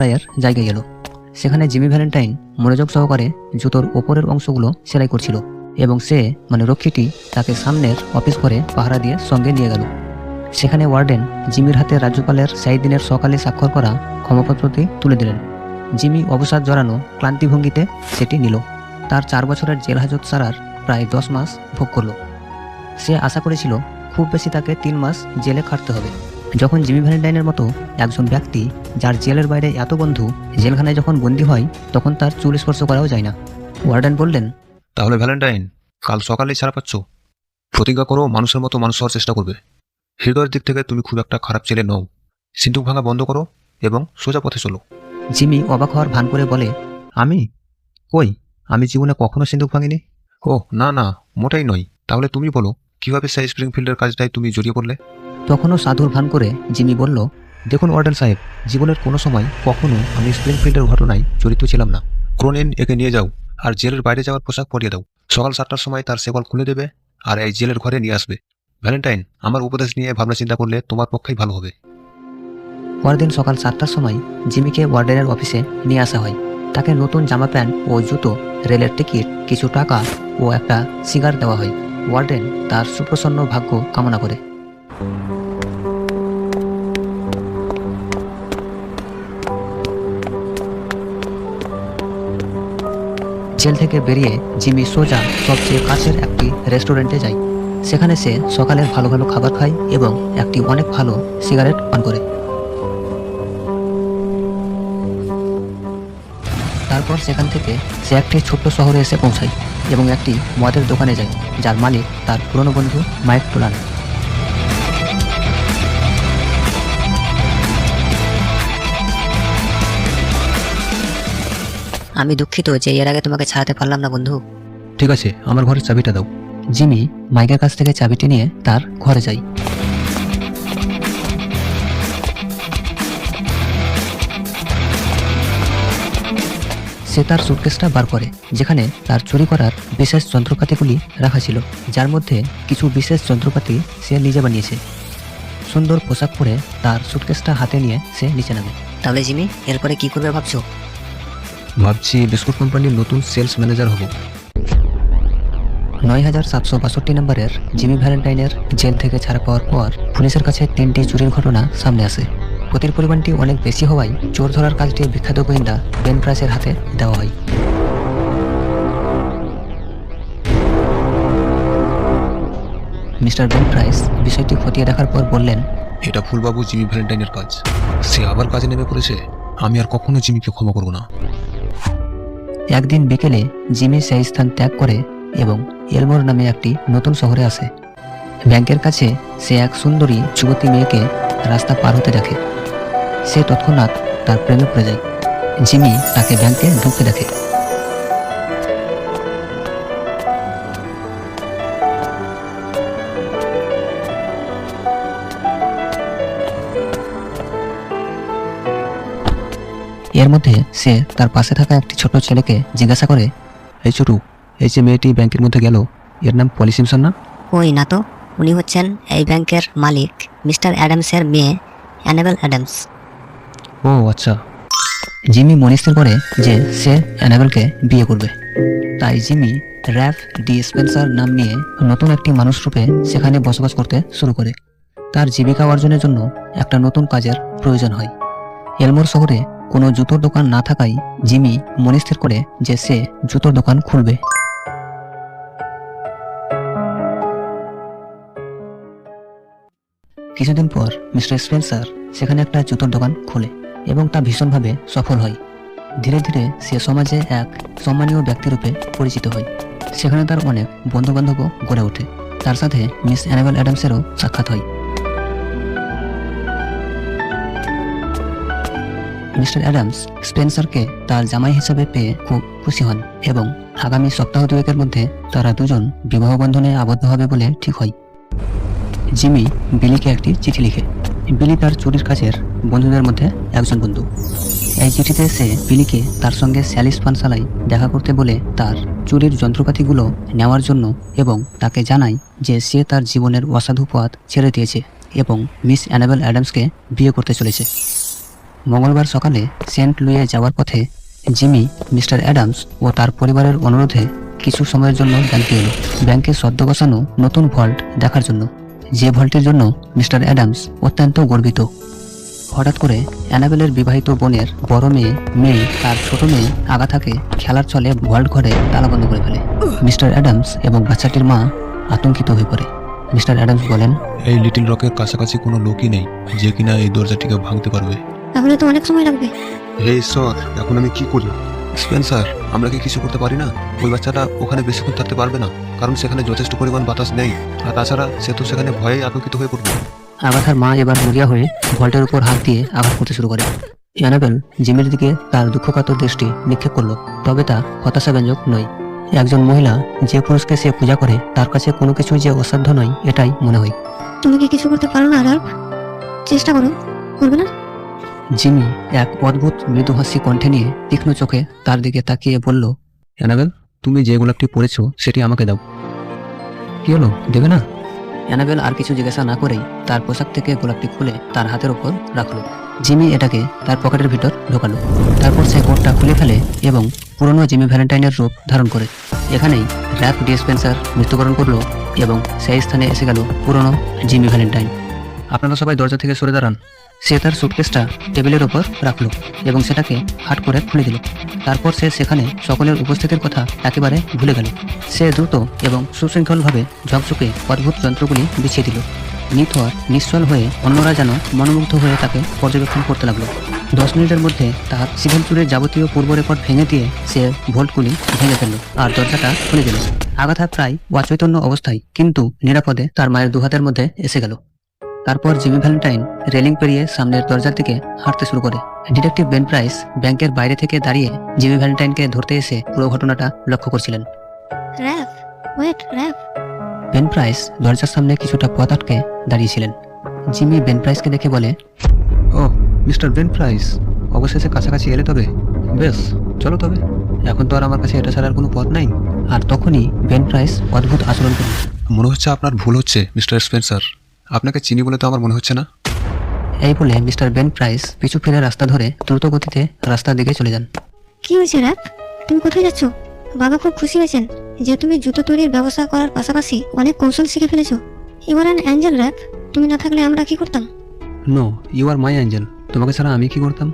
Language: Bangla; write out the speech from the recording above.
সেলাইয়ের জায়গায় গেল। সেখানে জিমি ভ্যালেন্টাইন মনোযোগ সহকারে জুতোর ওপরের অংশগুলো সেলাই করছিল এবং সে রক্ষীটি তাকে সামনের অফিস ঘরে পাহারা দিয়ে সঙ্গে নিয়ে গেল। সেখানে ওয়ার্ডেন জিমির হাতে রাজ্যপালের সেই দিনের সকালে স্বাক্ষর করা ক্ষমাপত্রটি তুলে দিলেন। জিমি অবসাদ জড়ানো ক্লান্তি ভঙ্গিতে সেটি নিল। তার 4 বছরের জেল হাজত সারার প্রায় 10 মাস ভোগ করল। সে আশা করেছিল খুব বেশি তাকে 3 মাস জেলে খাটতে হবে। যখন জিমি ভ্যালেন্টাইনের মতো একজন ব্যক্তি যার জেলের বাইরে এত বন্ধু জেলখানায় যখন বন্দী হয় তখন তার চুল স্পর্শ করাও যায় না। ওয়ার্ডেন বললেন, তাহলে ভ্যালেন্টাইন কাল সকালেই ছাড়া পাচ্ছ? প্রতিজ্ঞা করো মানুষের মতো মানুষ হওয়ার চেষ্টা করবে। হৃদয়ের দিক থেকে তুমি খুব একটা খারাপ ছেলে নও। সিন্দুক ভাঙা বন্ধ করো এবং সোজা পথে চলো। জিমি অবাক হওয়ার ভান করে বলে, আমি জীবনে কখনো সিন্দুক ভাঙিনি। ও না না, মোটেই নয়। তাহলে তুমি বলো কিভাবে সেই স্প্রিংফিল্ডের কাজটায় তুমি জড়িয়ে পড়লে? তখনও সাধুর ভান করে জিমি বলল, দেখুন ওয়ার্ডেন সাহেব, জীবনের কোনো সময় কখনো আমি স্প্রিংফিল্ডের ঘটনায় জড়িত ছিলাম না। ক্রোনিন একে নিয়ে যাও আর জেলের বাইরে যাওয়ার পোশাক পরিয়ে দাও। সকাল 7টার সময় তার সেবল খুলে দেবে আর এই জেলের ঘরে নিয়ে আসবে। ভ্যালেন্টাইন, আমার উপদেশ নিয়ে ভাবনা চিন্তা করলে তোমার পক্ষেই ভালো হবে। পরদিন সকাল 7টার সময় জিমিকে ওয়ার্ডেনের অফিসে নিয়ে আসা হয়। তাকে নতুন জামা প্যান্ট ও জুতো, রেলের টিকিট, কিছু টাকা ও একটা সিগার দেওয়া হয়। ওয়ার্ডেন তার সুপ্রসন্ন ভাগ্য কামনা করে। জেল থেকে বেরিয়ে জিমি সোজা সবচেয়ে কাছের একটি রেস্টুরেন্টে যায়। সেখানে সে সকালের ভালো ভালো খাবার খায় এবং একটি অনেক ভালো সিগারেট পান করে। তারপর সেখান থেকে সে একটি ছোট্ট শহরে এসে পৌঁছায় এবং একটি মদের দোকানে যায়, যার মালিক তার পুরনো বন্ধু মাইক টোলান। আমি দুঃখিত যে এর আগে তোমাকে ছাড়াতে পারলাম না বন্ধু। ঠিক আছে, আমার ঘরের চাবিটা দাও। জিমি মাইকের কাছ থেকে চাবিটি নিয়ে তার ঘরে যায়। সে তার সুটকেসটা বার করে, যেখানে তার চুরি করার বিশেষ যন্ত্রপাতিগুলি রাখা ছিল, যার মধ্যে কিছু বিশেষ যন্ত্রপাতি সে নিজে বানিয়েছে। সুন্দর পোশাক পরে তার সুটকেসটা হাতে নিয়ে সে নিচে নামে। তাহলে জিমি, এরপরে কি করবে ভাবছো? ভাবছি বিস্কুট কোম্পানির নতুন সেলস ম্যানেজার হব। 9762 নম্বরের জিমি ভ্যালেন্টাইনের জেল থেকে ছাড়া পাওয়ার পর পুলিশের কাছে 3টি চুরির ঘটনা সামনে আসে। ক্ষতির পরিমাণটি অনেক বেশি হওয়ায় চোর ধরার কাজটি বিখ্যাত গোয়েন্দা বেন প্রাইসের হাতে দেওয়া হয়। মিস্টার বেন প্রাইস বিষয়টি খতিয়ে দেখার পর বললেন, এটা ফুলবাবু জিমি ভ্যালেন্টাইনের কাজ। সে আবার কাজে নেমে পড়েছে। আমি আর কখনো জিমিকে ক্ষমা করব না। একদিন বিকেলে জিমি সেই স্থান ত্যাগ করে এবং এলমোর নামে একটি নতুন শহরে আসে। ব্যাংকের কাছে সে এক সুন্দরী যুবতী মেয়েকে রাস্তা পার হতে দেখে। সে তৎক্ষণাৎ তার প্রেমে পড়ে যায়। জিমি তাকে ব্যাংকে ঢুকতে দেখে। এর মধ্যে সে তার পাশে থাকা একটি ছোট ছেলেকে জিজ্ঞাসা করে, এই ছোটু, এই যে মেয়েটি ব্যাংকের মধ্যে গেল, এর নাম পলি সিমসন না? ওই না তো, উনি হচ্ছেন এই ব্যাংকের মালিক মিস্টার অ্যাডামসের মেয়ে অ্যানাবেল অ্যাডামস। ও আচ্ছা। জিমি মনস্থির করে যে সে অ্যানাবেলকে বিয়ে করবে। তাই জিমি র্যাফ ডি স্পেন্সার নাম নিয়ে নতুন একটি মানুষ রূপে সেখানে বসবাস করতে শুরু করে। তার জীবিকা অর্জনের জন্য একটা নতুন কাজের প্রয়োজন হয়। এলমোর শহরে কোনো জুতোর দোকান না থাকায় জিমি মনস্থির করে যে সে জুতোর দোকান খুলবে। কিছুদিন পর মিস্টার স্পেন্সার সেখানে একটা জুতোর দোকান খোলে এবং তা ভীষণভাবে সফল হয়। ধীরে ধীরে সে সমাজে এক সম্মানীয় ব্যক্তিরূপে পরিচিত হয়। সেখানে তার অনেক বন্ধুবান্ধবও গড়ে ওঠে। তার সাথে মিস অ্যানাবেল অ্যাডামসেরও সাক্ষাৎ হয়। মিস্টার অ্যাডামস স্পেন্সারকে তার জামাই হিসেবে পেয়ে খুব খুশি হন এবং আগামী সপ্তাহ দুয়েকের মধ্যে তারা দুজন বিবাহ বন্ধনে আবদ্ধ হবে বলে ঠিক হয়। জিমি বিলিকে একটি চিঠি লিখে। বিলি তার চুরির কাজের বন্ধুদের মধ্যে একজন বন্ধু। এই চিঠিতে সে বিলিকে তার সঙ্গে স্যালিস পানশালায় দেখা করতে বলে তার চুরির যন্ত্রপাতিগুলো নেওয়ার জন্য এবং তাকে জানায় যে সে তার জীবনের অসাধু পথ ছেড়ে দিয়েছে এবং মিস অ্যানাবেল অ্যাডামসকে বিয়ে করতে চলেছে। মঙ্গলবার সকালে সেন্ট লুইয়ে যাওয়ার পথে জিমি মিস্টার অ্যাডামস ও তার পরিবারের অনুরোধে কিছু সময়ের জন্য ব্যাংকে এলো, ব্যাংকে সদ্য বসানো নতুন ভল্ট দেখার জন্য, যে ভল্টের জন্য মিস্টার অ্যাডামস অত্যন্ত গর্বিত। হঠাৎ করে অ্যানাবেলের বিবাহিত বোনের বড় মেয়ে তার ছোট মেয়ে আগাথাকে খেলার ছলে ভল্ট ঘরে তালাবন্ধ করে ফেলে। মিস্টার অ্যাডামস এবং বাচ্চাটির মা আতঙ্কিত হয়ে পড়ে। মিস্টার অ্যাডামস বলেন, এই লিটল রকের কাছাকাছি কোনো লোকই নেই যে কিনা এই দরজাটিকে ভাঙতে পারবে। তাহলে তো অনেক সময় লাগবে। হে ঈশ্বর, এখন আমি কি করি? স্পেন্সার, আমরা কি কিছু করতে পারি না? ওই বাচ্চাটা ওখানে বেশিক্ষণ থাকতে পারবে না, কারণ সেখানে যথেষ্ট পরিমাণ বাতাস নেই, আর তাছাড়া সে তো সেখানে ভয়ে আতঙ্কিত হয়ে পড়বে। আগাথার মা এবার মরিয়া হয়ে ভল্টের উপর হাত দিয়ে আঘাত করতে শুরু করে। অ্যানাবেল জিমির দিকে তার দুঃখকাতর দৃষ্টি নিক্ষেপ করলো, তবে তা হতাশাব্যঞ্জক নয়। একজন মহিলা যে পুরুষকে সে পূজা করে তার কাছে কোনো কিছু যে অসাধ্য নয় এটাই মনে হয়। তুমি কি কিছু করতে পারো না রাল্ফ? চেষ্টা করো, করবে না? জিমি এক অদ্ভুত মৃদু হাসি কণ্ঠে নিয়ে তীক্ষ্ণ চোখে তার দিকে তাকিয়ে বলল, অ্যানাবেল, তুমি যে গোলাপটি পরেছো সেটি আমাকে দাও। কি হলো, দেবে না? অ্যানাবেল আর কিছু জিজ্ঞাসা না করেই তার পোশাক থেকে গোলাপটি খুলে তার হাতের ওপর রাখলো। জিমি এটাকে তার পকেটের ভিতর ঢোকালো। তারপর সে কোটটা খুলে ফেলে এবং পুরনো জিমি ভ্যালেন্টাইনের রূপ ধারণ করে। এখানেই র্যাপ ডিসপেন্সার মৃত্যুবরণ করলো এবং সেই স্থানে এসে গেল পুরনো জিমি ভ্যালেন্টাইন। আপনারা সবাই দরজা থেকে সরে দাঁড়ান। সে তার সুটকেসটা টেবিলের ওপর রাখলো এবং সেটাকে হাট করে খুলে দিল। তারপর সে সেখানে সকলের উপস্থিতির কথা একেবারে ভুলে গেল। সে দ্রুত এবং সুশৃঙ্খলভাবে ঝকঝকে অদ্ভুত যন্ত্রগুলি বিছিয়ে দিল। নিথর নিশ্চল হয়ে অন্যরা যেন মনোমুগ্ধ হয়ে তাকে পর্যবেক্ষণ করতে লাগলো। 10 মিনিটের মধ্যে তার সিভিল চুরের যাবতীয় পূর্ব রেকর্ড ভেঙে দিয়ে সে ভোল্টগুলি ভেঙে ফেলল আর দরজাটা খুলে দিল। আগাথা প্রায় অচৈতন্য অবস্থায় কিন্তু নিরাপদে তার মায়ের দুহাতের মধ্যে এসে গেল। তারপর জিমি ভ্যালেন্টাইন রেলিং পেরিয়ে সামনের দরজার দিকে হাঁটতে শুরু করে। ডিটেকটিভ বেন প্রাইস ব্যাংকের বাইরে থেকে দাঁড়িয়ে জিমি ভ্যালেন্টাইনকে ধরতে এসে পুরো ঘটনাটা লক্ষ্য করছিলেন। Raff, wait Raff. Ben Price দরজার সামনে কিছুটা পথ আটকে দাঁড়িয়েছিলেন। জিমি বেন প্রাইসকে দেখে বলে, ও মিস্টার বেন প্রাইস, অবশেষে কাছাকাছি এলে তবে। বেশ, চলো তবে। এখন তো আর আমার কাছে এটা ছাড়া আর কোনো পথ নাই। আর তখনই বেন প্রাইস অদ্ভুত আচরণ করল। মনে হচ্ছে আপনার ভুল হচ্ছে মিস্টার স্পেন্সার। আপনাকে চিনি বলে তো আমার মনে হচ্ছে না। এই বলে মিস্টার বেন প্রাইস পিছু ফিরে রাস্তা ধরে দ্রুত গতিতে রাস্তার দিকে চলে যান। কি হয়েছে র্যাফ? তুমি কোথায় যাচ্ছ? বাবা খুব খুশি হয়েছেন যে তুমি জুতো তৈরির ব্যবসা করার পাশাপাশি অনেক কৌশল শিখে ফেলেছো। You are an angel Raff. তুমি না থাকলে আমরা কি করতাম? No, you are my angel. তোমাকে ছাড়া আমি কি করতাম?